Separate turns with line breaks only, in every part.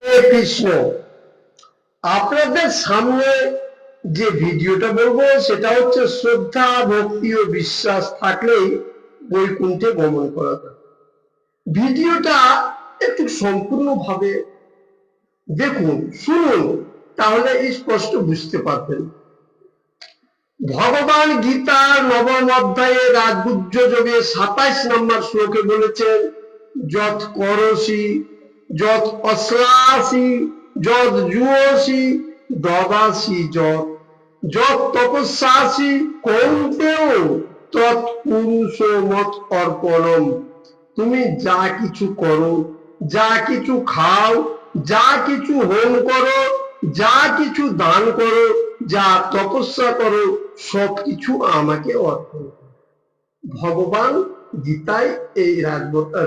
হরে কৃষ্ণ। আপনাদের সামনে যে ভিডিওটা বলবো সেটা হচ্ছে শ্রদ্ধা, ভক্তি ও বিশ্বাস থাকলেই বৈকুণ্ঠে গমন করা যায়। ভিডিওটা একটু সম্পূর্ণভাবে দেখুন, শুনুন, তাহলে স্পষ্ট বুঝতে পারবেন। ভগবান গীতার নবম অধ্যায়ে রাজগুহ্য যোগে 27 নম্বর শ্লোকে বলেছেন, যৎ করসি যৎ অশ্লাসি যৎ জুয়সি দদাসি যৎ যৎ তপস্যাসি কৌন্তেয় তৎ পুরুষ মত অর্পণম। তুমি যা কিছু করো, যা কিছু খাও, যা কিছু হোম করো, যা কিছু দান করো, যা তপস্যা করো, সবকিছু আমাকে অর্পণ করো। ভগবান গীতায় এই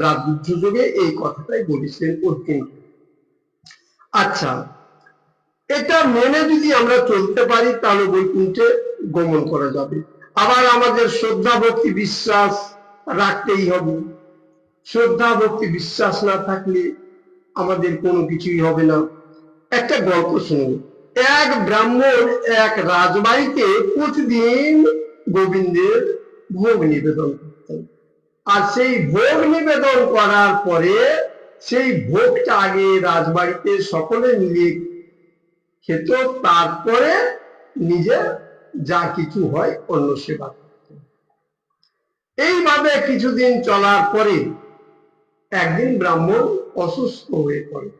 রাজগুহ্য যোগে এই কথাটাই বলেছিলেন অর্জুনকে। আচ্ছা, এটা মেনে যদি আমরা চলতে পারি তাহলে বৈকুণ্ঠে গমন করা যাবে। আবার আমাদের শ্রদ্ধা, ভক্তি, বিশ্বাস রাখতেই হবে। শ্রদ্ধা, ভক্তি, বিশ্বাস না থাকলে আমাদের কোনো কিছুই হবে না। একটা গল্প শুনুন। এক ব্রাহ্মণ এক রাজবাড়িতে প্রতিদিন গোবিন্দের ভোগ নিবেদন করতেন। আর সেই ভোগ নিবেদন করার পরে সেই ভোগটা আগে রাজবাড়িতে সকলে মিলে খেত, তারপরে নিজে যা কিছু হয় অন্য সেবা করতেন। এইভাবে কিছুদিন চলার পরে একদিন ব্রাহ্মণ অসুস্থ হয়ে পড়ে।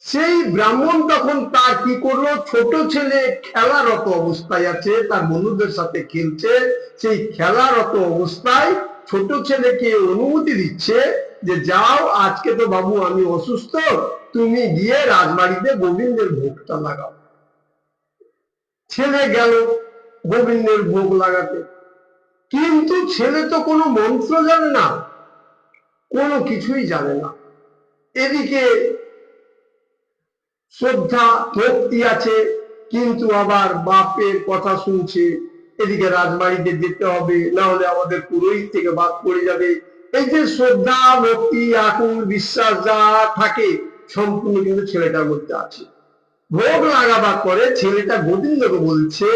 সেই ব্রাহ্মণ তখন তার কি করলো, ছোট ছেলে খেলারত অবস্থায় আছে, তার বন্ধুদের সাথে খেলছে, সেই খেলারত অবস্থায় ছোট ছেলেকে অনুমতি দিচ্ছে যে যাও, আজকে তো বাবু আমি অসুস্থ, তুমি গিয়ে রাজবাড়িতে গোবিন্দের ভোগটা লাগাও। ছেলে গেল গোবিন্দের ভোগ লাগাতে, কিন্তু ছেলে তো কোনো মন্ত্র জানে না, কোনো কিছুই জানে না। এদিকে শ্রদ্ধা, ভক্তি আছে, কিন্তু আবার বাপের কথা শুনছে, এদিকে রাজবাড়িতে যেতে হবে, না হলে আমাদের পুরোহিত থেকে বাদ পড়ে যাবে। এই যে শ্রদ্ধা, ভক্তি, আকুল বিশ্বাস যা থাকে সম্পূর্ণ কিন্তু ছেলেটার মধ্যে আছে। ভোগ লাগাবার পরে ছেলেটা গোবিন্দকে বলছে,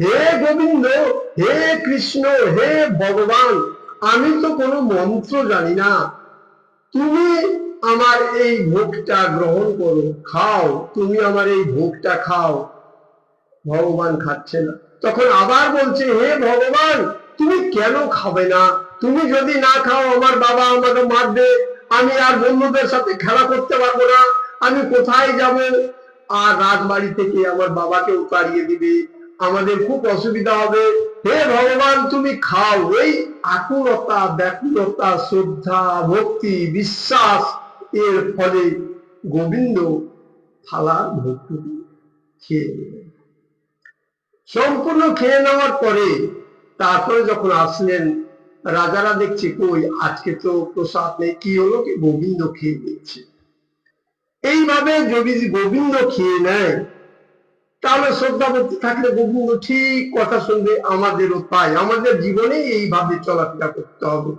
হে গোবিন্দ, হে কৃষ্ণ, হে ভগবান, আমি তো কোনো মন্ত্র জানি না, তুমি আমার এই ভোগটা গ্রহণ করো, খাও, তুমি আমার এই ভোগটা খাও। ভগবান খাচ্ছে না। তখন আবার বলছে, হে ভগবান, তুমি কেন খাবে না? তুমি যদি না খাও আমার বাবা আমাকে মারবে, আমি আর বন্ধুদের সাথে খেলা করতে পারবো না, আমি কোথায় যাব? আর রাজবাড়ি থেকে আমার বাবাকেও তাড়িয়ে দিবে, আমাদের খুব অসুবিধা হবে। হে ভগবান, তুমি খাও। এই আকুলতা, ব্যাকুলতা, শ্রদ্ধা, ভক্তি, বিশ্বাস এর ফলে গোবিন্দ থালার ভোগটুকু খেয়ে নেবেন। সম্পূর্ণ খেয়ে নেওয়ার পরে তারপরে যখন আসলেন, রাজারা দেখছে কই আজকে তো প্রসাদ নেই, কি হলো, কি গোবিন্দ খেয়ে নিচ্ছে। এইভাবে যদি গোবিন্দ খেয়ে নেয় তাহলে শ্রদ্ধা ভক্তি থাকলে গোবিন্দ ঠিক কথা শুনবে, আমাদেরও তাই, আমাদের জীবনে এইভাবে চলাফেরা করতে হবে।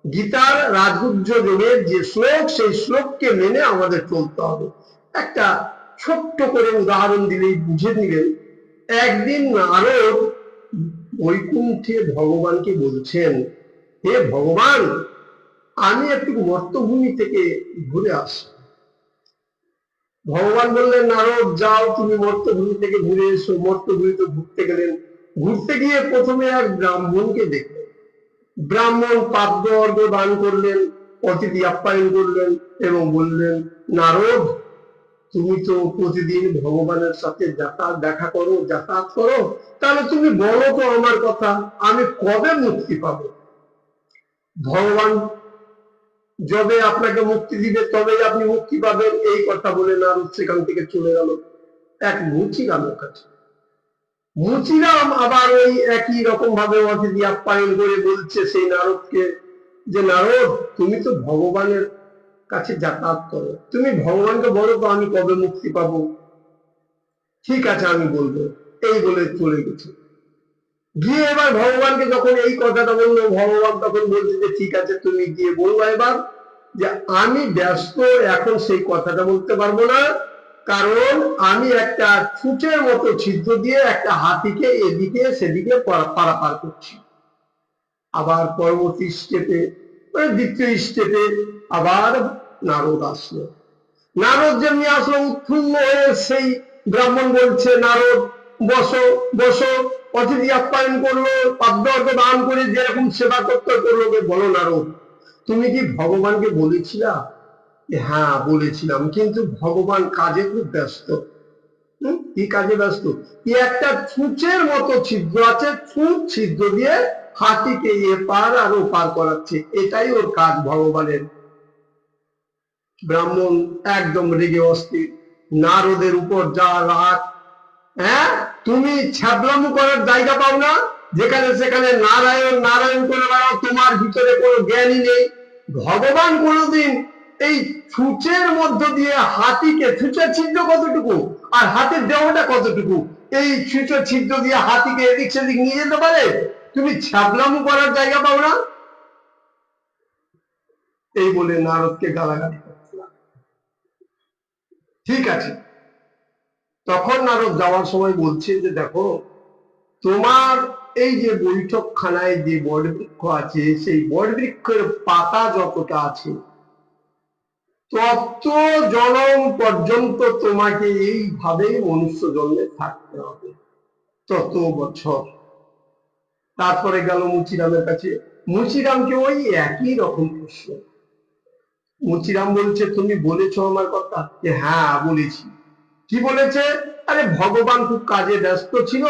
গীতার রাজগুহ্য যোগের যে শ্লোক, সেই শ্লোককে মেনে আমাদের চলতে হবে। একটা ছোট্ট করে উদাহরণ দিলেই বুঝে নিলেন। একদিন নারদ বৈকুণ্ঠে ভগবানকে বলছেন, হে ভগবান, আমি একটু মর্তভূমি থেকে ঘুরে আসি। ভগবান বললেন, নারদ যাও, তুমি মর্তভূমি থেকে ঘুরে এসো। মর্তভূমিতে ঘুরতে গেলেন। ঘুরতে গিয়ে প্রথমে এক ব্রাহ্মণকে দেখলেন। ব্রাহ্মণ পাদ্য অর্ঘ দান করলেন, অতিথি আপ্যায়ন করলেন এবং বললেন, নারদ, তুমি তো প্রতিদিন ভগবানের সাথে দেখা করো, যাতায়াত করো, তাহলে তুমি বলো তো আমার কথা, আমি কবে মুক্তি পাবো? ভগবান যবে আপনাকে মুক্তি দিবে তবেই আপনি মুক্তি পাবেন। এই কথা বলে নারদ সেখান থেকে চলে গেল এক মুচিরামের কাছে। মুচিরাম আবার ওই একই রকম ভাবে অতিথি আপ্যায়ন করে বলছে সেই নারদকে যে, নারদ, তুমি তো ভগবানের কাছে যাতায়াত করো, তুমি ভগবানকে বলো তো আমি কবে মুক্তি পাবো। ঠিক আছে, আমি বলবো, এই বলে চলে গেছে। গিয়ে এবার ভগবানকে যখন এই কথাটা বললো, ভগবান তখন বলছে যে ঠিক আছে, তুমি গিয়ে বলবো এবার যে আমি ব্যস্ত, এখন সেই কথাটা বলতে পারবো না, কারণ আমি একটা ছুঁচের মতো ছিদ্র দিয়ে একটা হাতিকে এদিকে সেদিকে পারাপার করছি। আবার পরবর্তী স্টেপে, দ্বিতীয় স্টেপে আবার নারদ আসলো। নারদ যেমনি আসলো উৎফুল্ল হয়ে, সেই ব্রাহ্মণ বলছে, নারদ বসো বসো, অতিথি আপ্যায়ন করলো, পাদ্য অর্ঘ দান করে যেরকম সেবা করতে করলো। বলো নারদ, তুমি কি ভগবানকে বলেছিলা? হ্যাঁ বলেছিলাম, কিন্তু ভগবান কাজে খুব ব্যস্ত। কি কাজে ব্যস্ত? কি একটা ছুঁচের মতো ছিদ্র আছে, ছুঁচ ছিদ্র দিয়ে হাতিকে এপার আর ওপার করাচ্ছে, এটাই ওর কাজ ভগবানের। ব্রাহ্মণ একদম রেগে অস্থির, নারদের উপর যা রাগ। হ্যাঁ, তুমি ছ্যাবলামু করার জায়গা পাও না, যেখানে সেখানে নারায়ণ নারায়ণ করে বেড়াও, তোমার ভিতরে কোনো জ্ঞানই নেই। ভগবান কোনোদিন এই ছুঁচের মধ্য দিয়ে হাতিকে, ছুঁচের ছিদ্র কতটুকু আর হাতির দেহটা কতটুকু, এই ছুঁচের ছিদ্র দিয়ে হাতিকে এদিক সেদিক নিয়ে যেতে পারে? তুমি ছ্যাবলামু করার জায়গা পাও না? এই বলে নারদকে গালাগালি করছিলাম। ঠিক আছে, তখন নারদ যাওয়ার সময় বলছে যে দেখো, তোমার এই যে বৈঠকখানায় যে বটবৃক্ষ আছে, সেই বটবৃক্ষের পাতা যতটা আছে, তত জনম পর্যন্ত তোমাকে এইভাবেই মনুষ্য জন্মে থাকতে হবে, তত বছর। তারপরে গেল মুচিরামের কাছে, মুচিরামকে ওই একই রকম প্রশ্ন। মুচিরাম বলছে, তুমি বলেছো আমার কথা? হ্যাঁ বলেছি। কি বলেছে? আরে ভগবান খুব কাজে ব্যস্ত ছিল,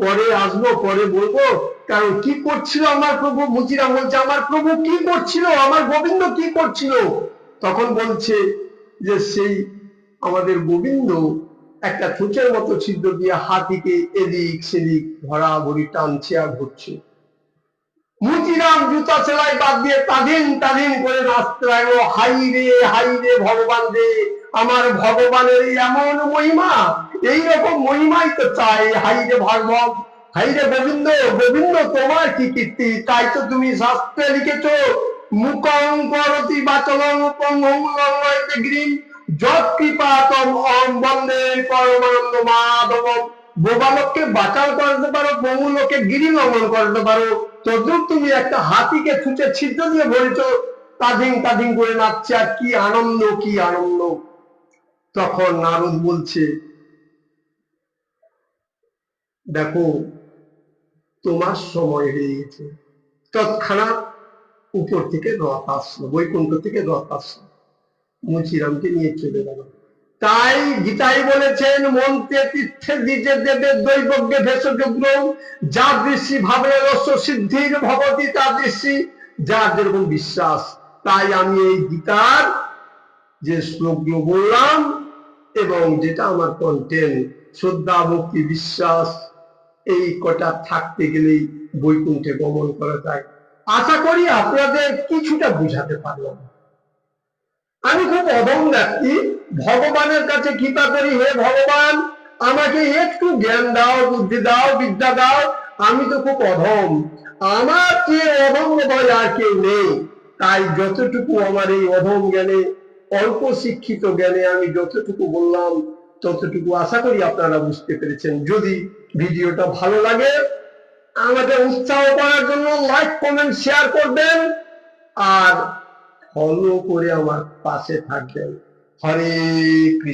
পরে আসবো, পরে বলবো। কারণ কি করছিল আমার প্রভু? মুচিরাম বলছে, আমার প্রভু কি করছিল, আমার গোবিন্দ কি করছিল? তখন বলছে যে সেই আমাদের গোবিন্দ একটা ছুঁচের মতো ছিদ্র দিয়ে হাতিকে এদিক সেদিক ভরাভরি টানছে আর ঘুরছে। মুচিরাম জুতা সেলাই বাদ দিয়ে তাদিন তাদিন করে নাচতে লাগলো, হাই রে ভগবান রে, আমার ভগবানের এমন মহিমা, এইরকম মহিমাই তো চাই। হাই রে ভাগবত, হাই রে গোবিন্দ, গোবিন্দ তোমার কি কীর্তি, তাই তো তুমি শাস্ত্রে লিখেছো, মুখং করতি বাচলং পঙ্গং লঙ্ঘয়তে গিরিম যৎ কৃপাতম অহং বন্দে পরমানন্দ মাধবম। বোবা লোককে বাঁচাও করতে পারো, পঙ্গু লোককে গিরি লঙ্ঘন করতে পারো, তদ্রুপ তুমি একটা হাতিকে ছুঁচে ছিদ্র দিয়ে ভরেছ, তাদিং তাদিং করে নাচছে, আর কি আনন্দ, কি আনন্দ। তখন নারদ বলছে, দেখো তোমার সময় হয়ে গেছে। তৎক্ষণাৎ উপর থেকে রথ আসলো, বৈকুণ্ঠ থেকে রথ আসলো, মুচিরামকে নিয়ে চলে গেল। তাই গীতাই বলেছেন, মন্ত্রে তীর্থে দ্বিজে দেবে দৈবজ্ঞে ভেষযোগ্য, যার দৃষ্টি ভাবলে রস্য সিদ্ধির ভবতি, তার দৃষ্টি যার যেরকম বিশ্বাস। তাই আমি এই গীতার যে শ্লোকগুলো বললাম এবং যেটা আমার কন্টেন্ট, শ্রদ্ধা ভক্তি বিশ্বাস, এই কটা থাকতে গেলেই বৈকুণ্ঠে গমন করা যায়। আশা করি আপনাদের কিছুটা বুঝাতে পারলাম। আমি খুব অধম ব্যক্তি, ভগবানের কাছে কৃপা করি, হে ভগবান আমাকে একটু জ্ঞান দাও, বুদ্ধি দাও, বিদ্যা দাও। আমি তো খুব অধম, আমার চেয়ে অধম বোধহয় আর কেউ নেই। তাই যতটুকু আমার এই অধম জ্ঞানে, অল্প শিক্ষিত জ্ঞানে আমি যতটুকু বললাম, ততটুকু আশা করি আপনারা বুঝতে পেরেছেন। যদি ভিডিওটা ভালো লাগে আমাকে উৎসাহ করার জন্য লাইক কমেন্ট শেয়ার করবেন, আর ফলো করে আমার পাশে থাকবেন। হরে কৃষ্ণ।